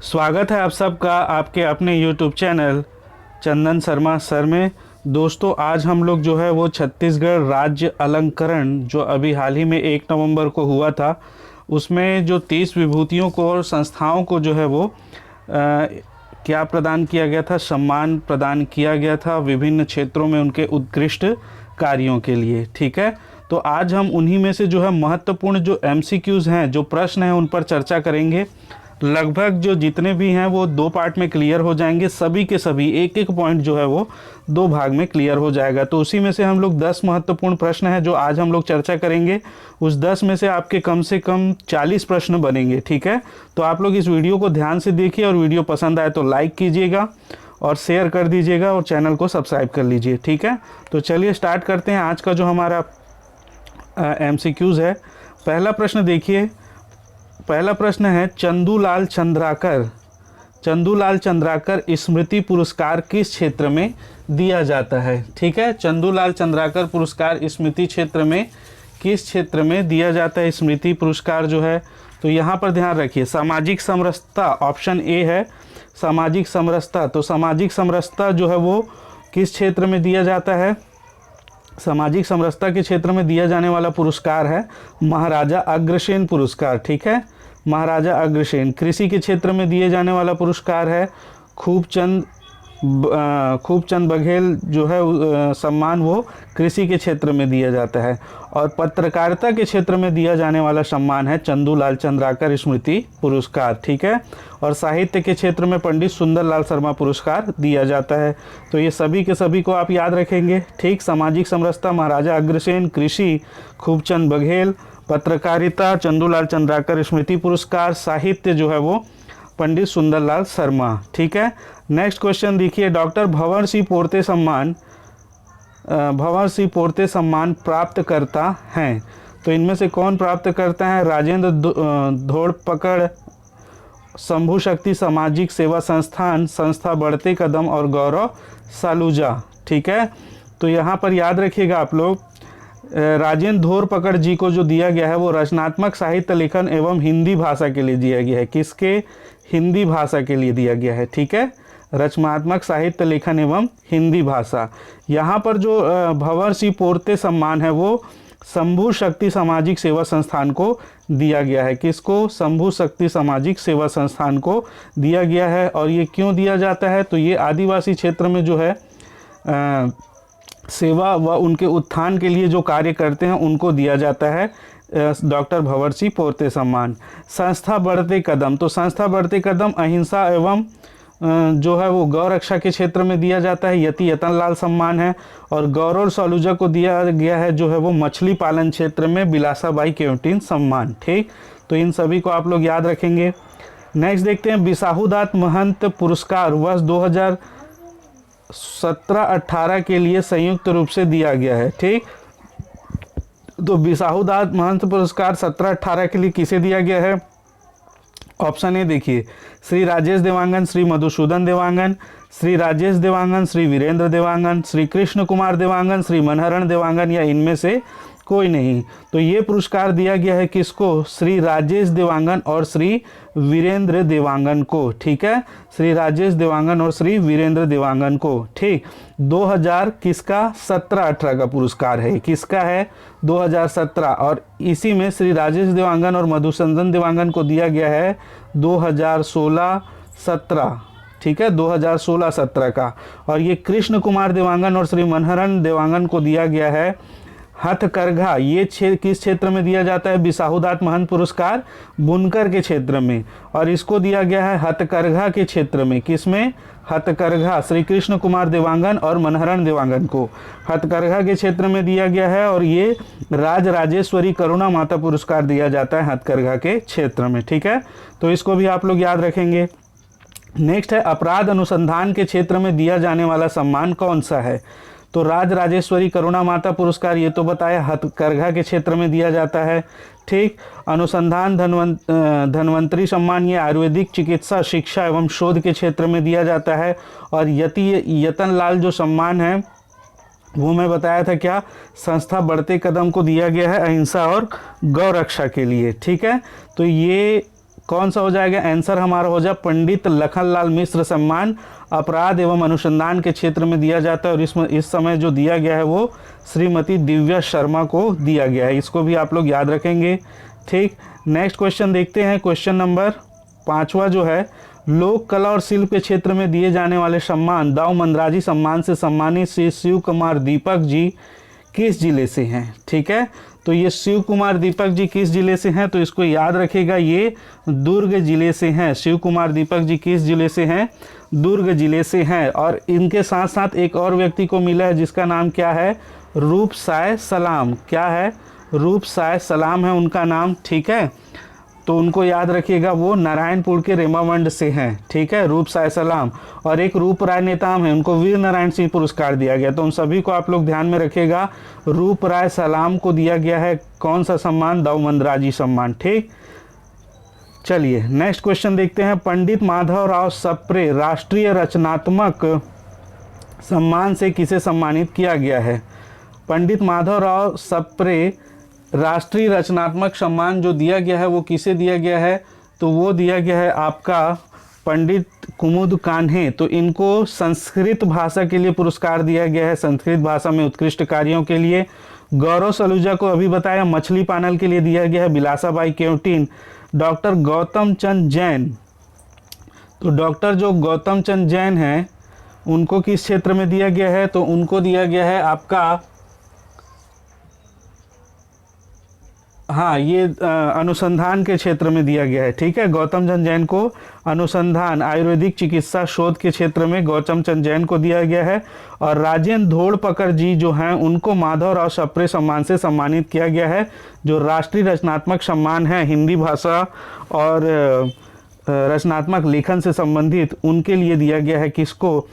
स्वागत है आप सबका आपके अपने YouTube चैनल चंदन शर्मा सर में। दोस्तों आज हम लोग जो है वो छत्तीसगढ़ राज्य अलंकरण जो अभी हाल ही में 1 नवंबर को हुआ था, उसमें जो 30 विभूतियों को और संस्थाओं को जो है वो क्या प्रदान किया गया था, सम्मान प्रदान किया गया था विभिन्न क्षेत्रों में उनके उत्कृष्ट कार्यों के लिए। ठीक है, तो आज हम उन्हीं में से जो है महत्वपूर्ण जो MCQs हैं, जो प्रश्न हैं, उन पर चर्चा करेंगे। लगभग जो जितने भी हैं वो 2 पार्ट में क्लियर हो जाएंगे, सभी के सभी एक एक पॉइंट जो है वो 2 भाग में क्लियर हो जाएगा। तो उसी में से हम लोग 10 महत्वपूर्ण प्रश्न हैं जो आज हम लोग चर्चा करेंगे। उस 10 में से आपके कम से कम 40 प्रश्न बनेंगे। ठीक है, तो आप लोग इस वीडियो को ध्यान से देखिए और वीडियो पसंद आए तो लाइक कीजिएगा और शेयर कर दीजिएगा और चैनल को सब्सक्राइब कर लीजिए। ठीक है, तो चलिए स्टार्ट करते हैं आज का जो हमारा MCQs है। पहला प्रश्न देखिए, पहला प्रश्न है चंदूलाल चंद्राकर स्मृति पुरस्कार किस क्षेत्र में दिया जाता है। ठीक है, चंदूलाल चंद्राकर पुरस्कार स्मृति क्षेत्र में किस क्षेत्र में दिया जाता है स्मृति पुरस्कार जो है। तो यहाँ पर ध्यान रखिए, सामाजिक समरसता ऑप्शन ए है, सामाजिक समरसता। तो सामाजिक समरसता जो है वो किस क्षेत्र में दिया जाता है। सामाजिक समरसता के क्षेत्र में दिया जाने वाला पुरस्कार है महाराजा अग्रसेन पुरस्कार। ठीक है, महाराजा अग्रसेन। कृषि के क्षेत्र में दिए जाने वाला पुरस्कार है खूबचंद बघेल जो है सम्मान, वो कृषि के क्षेत्र में दिया जाता है। और पत्रकारिता के क्षेत्र में दिया जाने वाला सम्मान है चंदूलाल चंद्राकर स्मृति पुरस्कार। ठीक है, और साहित्य के क्षेत्र में पंडित सुंदरलाल शर्मा पुरस्कार दिया जाता है। तो ये सभी के सभी को आप याद रखेंगे। ठीक, सामाजिक समरसता महाराजा अग्रसेन, कृषि खूबचंद बघेल, पत्रकारिता चंदूलाल चंद्राकर स्मृति पुरस्कार, साहित्य जो है वो पंडित सुंदरलाल शर्मा। ठीक है, नेक्स्ट क्वेश्चन देखिए, डॉक्टर भंवर सिंह पोर्ते सम्मान प्राप्त करता हैं। तो इनमें से कौन प्राप्त करता है। राजेंद्र धोड़पकड़, शंभू शक्ति सामाजिक सेवा संस्थान, संस्था बढ़ते कदम और गौरव सालूजा। ठीक है, तो यहाँ पर याद रखिएगा आप लोग, राजेंद्र धोड़पकड़ जी को जो दिया गया है वो रचनात्मक साहित्य लेखन एवं हिंदी भाषा के लिए दिया गया है। किसके, हिंदी भाषा के लिए दिया गया है। ठीक है, रचनात्मक साहित्य लेखन एवं हिंदी भाषा। यहाँ पर जो भंवर सिंह पोर्ते सम्मान है वो शंभू शक्ति सामाजिक सेवा संस्थान को दिया गया है। किसको, शंभू शक्ति सामाजिक सेवा संस्थान को दिया गया है। और ये क्यों दिया जाता है, तो ये आदिवासी क्षेत्र में जो है सेवा व उनके उत्थान के लिए जो कार्य करते हैं उनको दिया जाता है डॉक्टर भंवर सिंह पोर्ते सम्मान। संस्था बढ़ते कदम, तो संस्था बढ़ते कदम अहिंसा एवं जो है वो गौ रक्षा के क्षेत्र में दिया जाता है, यतन लाल सम्मान है। और गौरव सालूजा को दिया गया है जो है वो मछली पालन क्षेत्र में बिलासाबाई केवटिन सम्मान। ठीक, तो इन सभी को आप लोग याद रखेंगे। नेक्स्ट देखते हैं, बिसाहुदास महंत पुरस्कार वर्ष 2017-18 के लिए संयुक्त रूप से दिया गया है। ठीक, तो बिसाहुदास महंत पुरस्कार 17-18 के लिए किसे दिया गया है। ऑप्शन ए देखिए, श्री राजेश देवांगन, श्री मधुसूदन देवांगन, श्री राजेश देवांगन, श्री वीरेंद्र देवांगन, श्री कृष्ण कुमार देवांगन, श्री मनहरण देवांगन, या इनमें से कोई नहीं। तो ये पुरस्कार दिया गया है किसको, श्री राजेश देवांगन और श्री वीरेंद्र देवांगन को। ठीक है, श्री राजेश देवांगन और श्री वीरेंद्र देवांगन को। ठीक, 2000 किसका, 17-18 का पुरस्कार है। किसका है, 2017। और इसी में श्री राजेश देवांगन और मधुसूदन देवांगन को दिया गया है 2016-17। ठीक है, 2016-17 का। और ये कृष्ण कुमार देवांगन और श्री मनहरण देवांगन को दिया गया है हथकरघा। ये किस क्षेत्र में दिया जाता है, बिसाहुदास महंत पुरस्कार बुनकर के क्षेत्र में, और इसको दिया गया है हथकरघा के क्षेत्र में। किसमें, हथकरघा, श्री कृष्ण कुमार देवांगन और मनहरण देवांगन को हथकरघा के क्षेत्र में दिया गया है। और ये राजराजेश्वरी करुणा माता पुरस्कार दिया जाता है हथकरघा के क्षेत्र में। ठीक है, तो इसको भी आप लोग याद रखेंगे। नेक्स्ट है, अपराध अनुसंधान के क्षेत्र में दिया जाने वाला सम्मान कौन सा है। तो राजराजेश्वरी करुणा माता पुरस्कार ये तो बताया हथकरघा के क्षेत्र में दिया जाता है। ठीक, अनुसंधान धन्वंतरी सम्मान ये आयुर्वेदिक चिकित्सा शिक्षा एवं शोध के क्षेत्र में दिया जाता है। और यतन लाल जो सम्मान है वो मैं बताया था क्या, संस्था बढ़ते कदम को दिया गया है अहिंसा और गौ रक्षा के लिए। ठीक है, तो ये कौन सा हो जाएगा आंसर हमारा हो जाए पंडित लखनलाल मिश्र सम्मान अपराध एवं अनुसंधान के क्षेत्र में दिया जाता है, और इसमें इस समय जो दिया गया है वो श्रीमती दिव्या शर्मा को दिया गया है। इसको भी आप लोग याद रखेंगे। ठीक, नेक्स्ट क्वेश्चन देखते हैं। क्वेश्चन नंबर 5वां जो है, लोक कला और शिल्प के क्षेत्र में दिए जाने वाले सम्मान दाऊ मंदराजी सम्मान से सम्मानित श्री शिव कुमार दीपक जी किस जिले से हैं? ठीक है, तो ये शिव कुमार दीपक जी किस जिले से हैं? तो इसको याद रखिएगा, ये दुर्ग जिले से हैं। शिव कुमार दीपक जी किस जिले से हैं? दुर्ग जिले से हैं। और इनके साथ साथ एक और व्यक्ति को मिला है जिसका नाम क्या है? रूप साय सलाम। क्या है? रूप साय सलाम है उनका नाम। ठीक है, तो उनको याद रखिएगा, वो नारायणपुर के रेमावंड से हैं। ठीक है, रूप साय सलाम। और एक रूप राय नेताम है, उनको वीर नारायण सिंह पुरस्कार दिया गया। तो उन सभी को आप लोग ध्यान में रखिएगा। रूप राय सलाम को दिया गया है कौन सा सम्मान? दाऊ मंदराजी सम्मान। ठीक, चलिए नेक्स्ट क्वेश्चन देखते हैं। पंडित माधवराव सप्रे राष्ट्रीय रचनात्मक सम्मान से किसे सम्मानित किया गया है? पंडित माधवराव सप्रे राष्ट्रीय रचनात्मक सम्मान जो दिया गया है वो किसे दिया गया है? तो वो दिया गया है आपका पंडित कुमुद कान्हे। तो इनको संस्कृत भाषा के लिए पुरस्कार दिया गया है, संस्कृत भाषा में उत्कृष्ट कार्यों के लिए। गौरव सलूजा को अभी बताया मछली पालन के लिए दिया गया है। बिलासाबाई केवटिन। डॉक्टर गौतम चंद जैन, तो डॉक्टर जो गौतम चंद जैन हैं उनको किस क्षेत्र में दिया गया है? तो उनको दिया गया है आपका, हाँ, ये अनुसंधान के क्षेत्र में दिया गया है। ठीक है, गौतम चंद जैन को अनुसंधान आयुर्वेदिक चिकित्सा शोध के क्षेत्र में गौतम चंद जैन को दिया गया है। और राजेंद्र धोड़पकर जी जो हैं उनको माधवराव सप्रे सम्मान से सम्मानित किया गया है, जो राष्ट्रीय रचनात्मक सम्मान है हिंदी भाषा और रचनात्मक लेखन से संबंधित, उनके लिए दिया गया है। किसको?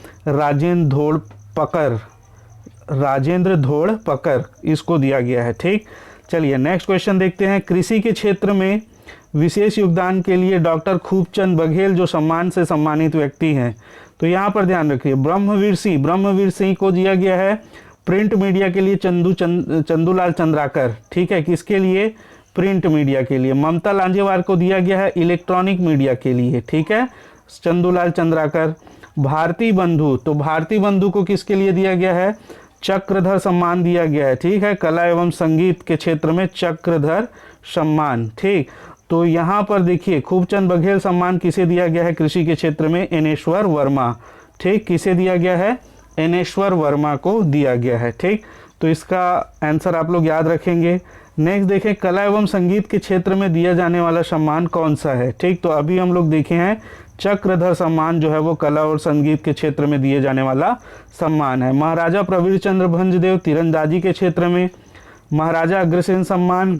राजेंद्र धोड़पकर इसको दिया गया है। ठीक, चलिए नेक्स्ट क्वेश्चन देखते हैं। कृषि के क्षेत्र में विशेष योगदान के लिए डॉक्टर खूबचंद बघेल जो सम्मान से सम्मानित व्यक्ति हैं, तो यहाँ पर ध्यान रखिए ब्रह्मवीर सिंह को दिया गया है प्रिंट मीडिया के लिए चंदूलाल चंद्राकर। ठीक है, किसके लिए? प्रिंट मीडिया के लिए। ममता लांजेवार को दिया गया है इलेक्ट्रॉनिक मीडिया के लिए। ठीक है, चंदूलाल चंद्राकर। भारती बंधु, तो भारती बंधु को किसके लिए दिया गया है? चक्रधर सम्मान दिया गया है। ठीक है, कला एवं संगीत के क्षेत्र में चक्रधर सम्मान। ठीक, तो यहाँ पर देखिए खूबचंद बघेल सम्मान किसे दिया गया है? कृषि के क्षेत्र में एनेश्वर वर्मा। ठीक, किसे दिया गया है? एनेश्वर वर्मा को दिया गया है। ठीक, तो इसका आंसर आप लोग याद रखेंगे। नेक्स्ट देखें, कला एवं संगीत के क्षेत्र में दिया जाने वाला सम्मान कौन सा है? ठीक, तो अभी हम लोग देखे हैं चक्रधर सम्मान जो है वो कला और संगीत के क्षेत्र में दिए जाने वाला सम्मान है। महाराजा प्रवीर चंद्र भंजदेव तीरंदाजी के क्षेत्र में। महाराजा अग्रसेन सम्मान,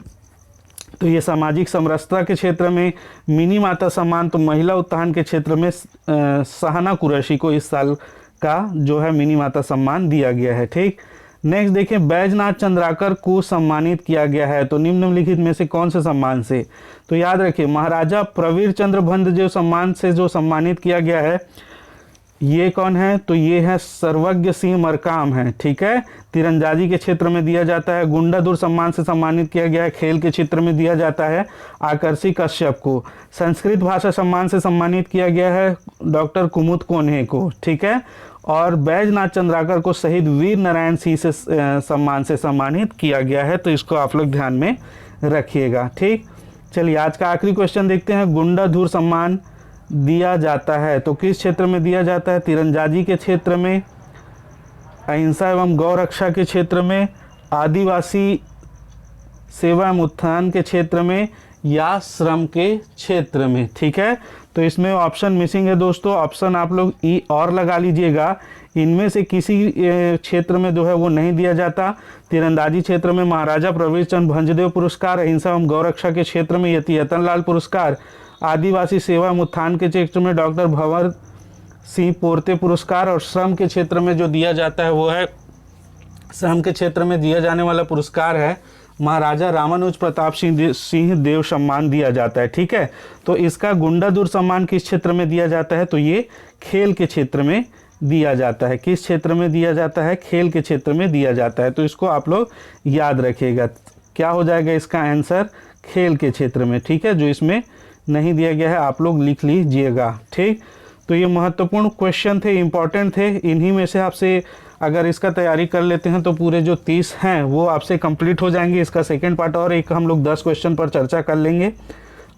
तो ये सामाजिक समरसता के क्षेत्र में। मिनी माता सम्मान, तो महिला उत्थान के क्षेत्र में सहाना कुरैशी को इस साल का जो है मिनी माता सम्मान दिया गया है। ठीक, नेक्स्ट देखें, बैजनाथ चंद्राकर को सम्मानित किया गया है, तो निम्नलिखित में से कौन से सम्मान से? तो याद रखिए महाराजा प्रवीर चंद्र भंजदेव सम्मान से जो सम्मानित किया गया है ये कौन है? तो ये है सर्वज्ञ सिंह मरकाम है। ठीक है, तीरंदाजी के क्षेत्र में दिया जाता है। गुंडाधुर सम्मान से सम्मानित किया गया है, खेल के क्षेत्र में दिया जाता है आकर्षी कश्यप को। संस्कृत भाषा सम्मान से सम्मानित किया गया है डॉक्टर कुमुद कान्हे को। ठीक है, और बैजनाथ चंद्राकर को शहीद वीर नारायण सिंह से सम्मान से सम्मानित किया गया है, तो इसको आप लोग ध्यान में रखिएगा। ठीक, चलिए आज का आखिरी क्वेश्चन देखते हैं। गुंडाधुर सम्मान दिया जाता है तो किस क्षेत्र में दिया जाता है? तीरंदाजी के क्षेत्र में, अहिंसा एवं गौ रक्षा के क्षेत्र में, आदिवासी सेवा एवं उत्थान के क्षेत्र में, या श्रम के क्षेत्र में। ठीक है, तो इसमें ऑप्शन मिसिंग है दोस्तों, ऑप्शन आप लोग ई और लगा लीजिएगा। इनमें से किसी क्षेत्र में जो है वो नहीं दिया जाता। तीरंदाजी क्षेत्र में महाराजा प्रवीर चंद्र भंजदेव पुरस्कार, अहिंसा एवं गौ रक्षा के क्षेत्र में यतियतन लाल पुरस्कार, आदिवासी सेवा एवं उत्थान के क्षेत्र में डॉक्टर भंवर सिंह पोर्ते पुरस्कार, और श्रम के क्षेत्र में जो दिया जाता है वो है, श्रम के क्षेत्र में दिया जाने वाला पुरस्कार है महाराजा रामानुज प्रताप सिंह देव सम्मान दिया जाता है। ठीक है, तो इसका गुंडाधुर सम्मान किस क्षेत्र में दिया जाता है? तो ये खेल के क्षेत्र में दिया जाता है। किस क्षेत्र में दिया जाता है? खेल के क्षेत्र में दिया जाता है, तो इसको आप लोग याद रखिएगा। क्या हो जाएगा इसका आंसर? खेल के क्षेत्र में। ठीक है, जो इसमें नहीं दिया गया है आप लोग लिख लीजिएगा। ठीक, तो ये महत्वपूर्ण क्वेश्चन थे, इम्पॉर्टेंट थे। इन्हीं में से आपसे अगर इसका तैयारी कर लेते हैं तो पूरे जो 30 हैं वो आपसे कंप्लीट हो जाएंगे। इसका सेकंड पार्ट और एक हम लोग 10 क्वेश्चन पर चर्चा कर लेंगे।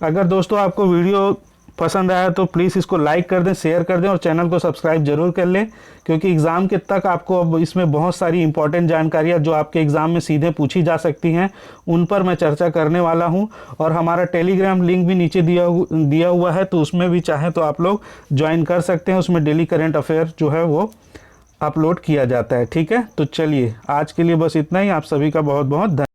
अगर दोस्तों आपको वीडियो पसंद आया तो प्लीज़ इसको लाइक कर दें, शेयर कर दें और चैनल को सब्सक्राइब जरूर कर लें, क्योंकि एग्ज़ाम के तक आपको अब इसमें बहुत सारी इंपॉर्टेंट जानकारियाँ जो आपके एग्ज़ाम में सीधे पूछी जा सकती हैं उन पर मैं चर्चा करने वाला हूं। और हमारा टेलीग्राम लिंक भी नीचे दिया हुआ है, तो उसमें भी चाहें तो आप लोग ज्वाइन कर सकते हैं। उसमें डेली करंट अफेयर जो है वो अपलोड किया जाता है। ठीक है, तो चलिए आज के लिए बस इतना ही। आप सभी का बहुत बहुत धन्यवाद।